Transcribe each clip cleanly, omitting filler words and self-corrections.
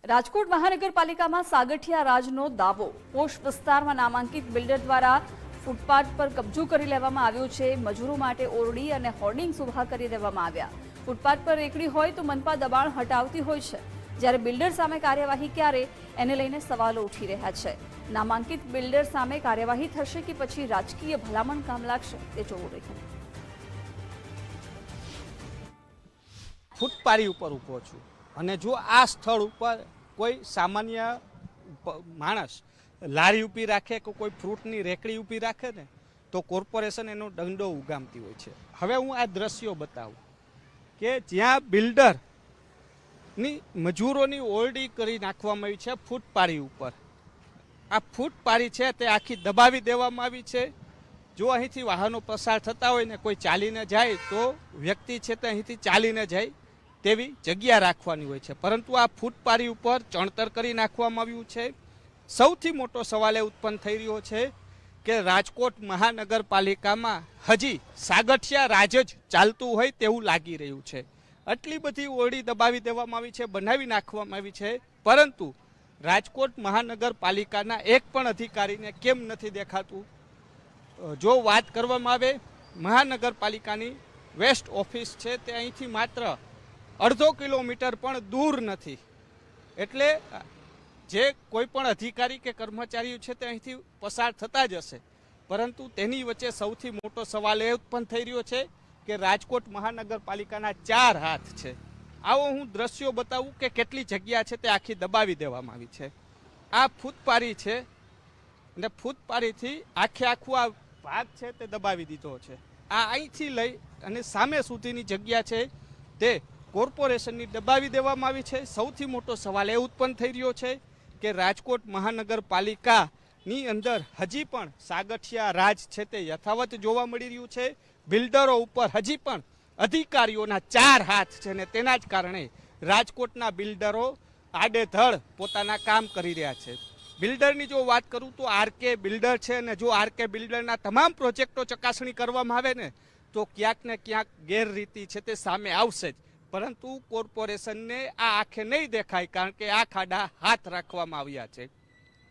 રાજકોટ મહાનગરપાલિકામાં સાગઠિયા રાજનો દાવો। પોશ વિસ્તારમાં નામાંકિત બિલ્ડર દ્વારા ફૂટપાથ પર કબજો કરી લેવામાં આવ્યો છે। મજૂરો માટે ઓરડી અને હોર્ડિંગ્સ ઊભા કરી દેવામાં આવ્યા। ફૂટપાથ પર રેકડી હોય તો મનપા દબાણ હટાવતી હોય છે, જ્યારે બિલ્ડર સામે કાર્યવાહી ક્યારે એને લઈને સવાલો ઉઠી રહ્યા છે। નામાંકિત બિલ્ડર સામે કાર્યવાહી થશે કે પછી રાજકીય ભલામણ કામ લાગશે તે જોવું રહ્યું। ફૂટપારી ઉપર ઊભો છું અને જો આ સ્થળ ઉપર કોઈ સામાન્ય માણસ લારી ઊભી રાખે કે કોઈ ફ્રૂટની રેકડી ઊભી રાખે ને તો કોર્પોરેશન એનો દંડો ઉગામતી હોય છે। હવે હું આ દ્રશ્યો બતાવું કે જ્યાં બિલ્ડરની મજૂરોની ઓરડી કરી નાખવામાં આવી છે ફૂટપારી ઉપર। આ ફૂટપારી છે તે આખી દબાવી દેવામાં આવી છે। જો અહીંથી વાહનો પસાર થતા હોય ને કોઈ ચાલીને જાય તો વ્યક્તિ છે તે અહીંથી ચાલીને જાય તેવી જગ્યા રાખવાની હોય છે, પરંતુ આ ફૂટપારી ઉપર ચણતર કરી નાખવામાં આવ્યું છે। સૌથી મોટો સવાલ એ ઉત્પન્ન થઈ રહ્યો છે કે રાજકોટ મહાનગરપાલિકામાં હજી સાગઠિયા રાજ જ ચાલતું હોય તેવું લાગી રહ્યું છે। આટલી બધી ઓરડી દબાવી દેવામાં આવી છે, બનાવી નાખવામાં આવી છે, પરંતુ રાજકોટ મહાનગરપાલિકાના એક પણ અધિકારીને કેમ નથી દેખાતું? જો વાત કરવામાં આવે મહાનગરપાલિકાની વેસ્ટ ઓફિસ છે તે અહીંથી માત્ર અડધો કિલોમીટર પણ દૂર નથી, એટલે જે કોઈ પણ અધિકારી કે કર્મચારીઓ છે તે અહીંથી પસાર થતા જ હશે, પરંતુ તેની વચ્ચે સૌથી મોટો સવાલ એ ઉત્પન્ન થઈ રહ્યો છે કે રાજકોટ મહાનગરપાલિકાના 4 હાથ છે। આવો હું દ્રશ્યો બતાવું કે કેટલી જગ્યા છે તે આખી દબાવી દેવામાં આવી છે। આ ફૂટપારી છે અને ફૂટપારીથી આખું આ ભાગ છે તે દબાવી દીધો છે। આ અહીંથી લઈ અને સામે સુધીની જગ્યા છે તે કોર્પોરેશનની દબાવી દેવામાં આવી છે। સૌથી મોટો સવાલ એ ઉત્પન્ન થઈ રહ્યો છે કે રાજકોટ મહાનગરપાલિકાની અંદર હજી પણ સાગઠિયા રાજ છે તે યથાવત જોવા મળી રહ્યું છે। બિલ્ડરો ઉપર હજી પણ અધિકારીઓના 4 હાથ છે ને તેના જ કારણે રાજકોટના બિલ્ડરો આડેધડ પોતાના કામ કરી રહ્યા છે। બિલ્ડરની જો વાત કરું તો આરકે બિલ્ડર છે, અને જો આરકે બિલ્ડરના તમામ પ્રોજેક્ટો ચકાસણી કરવામાં આવે ને તો ક્યાંક ને ક્યાંક ગેરરીતિ છે તે સામે આવશે જ, પરંતુ કોર્પોરેશનને આ આંખે નહીં દેખાય, કારણ કે આ ખાડા હાથ રાખવામાં આવ્યા છે।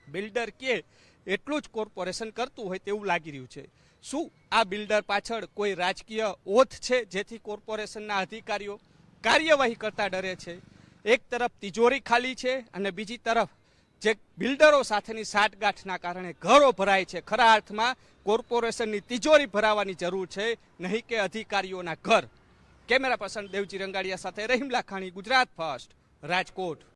બિલ્ડર કે એટલું જ કોર્પોરેશન કરતું હોય તેવું લાગી રહ્યું છે। શું આ બિલ્ડર પાછળ કોઈ રાજકીય ઓથ છે જેથી કોર્પોરેશનના અધિકારીઓ કાર્યવાહી કરતા ડરે છે? એક તરફ તિજોરી ખાલી છે અને બીજી તરફ જે બિલ્ડરો સાથેની સાઠગાંઠના કારણે ઘરો ભરાય છે। ખરા અર્થમાં કોર્પોરેશનની તિજોરી ભરાવાની જરૂર છે, નહીં કે અધિકારીઓના ઘર। કેમેરા પર્સન દેવજી રંગાડિયા સાથે રહીમ લાખાણી, ગુજરાત ફર્સ્ટ, રાજકોટ।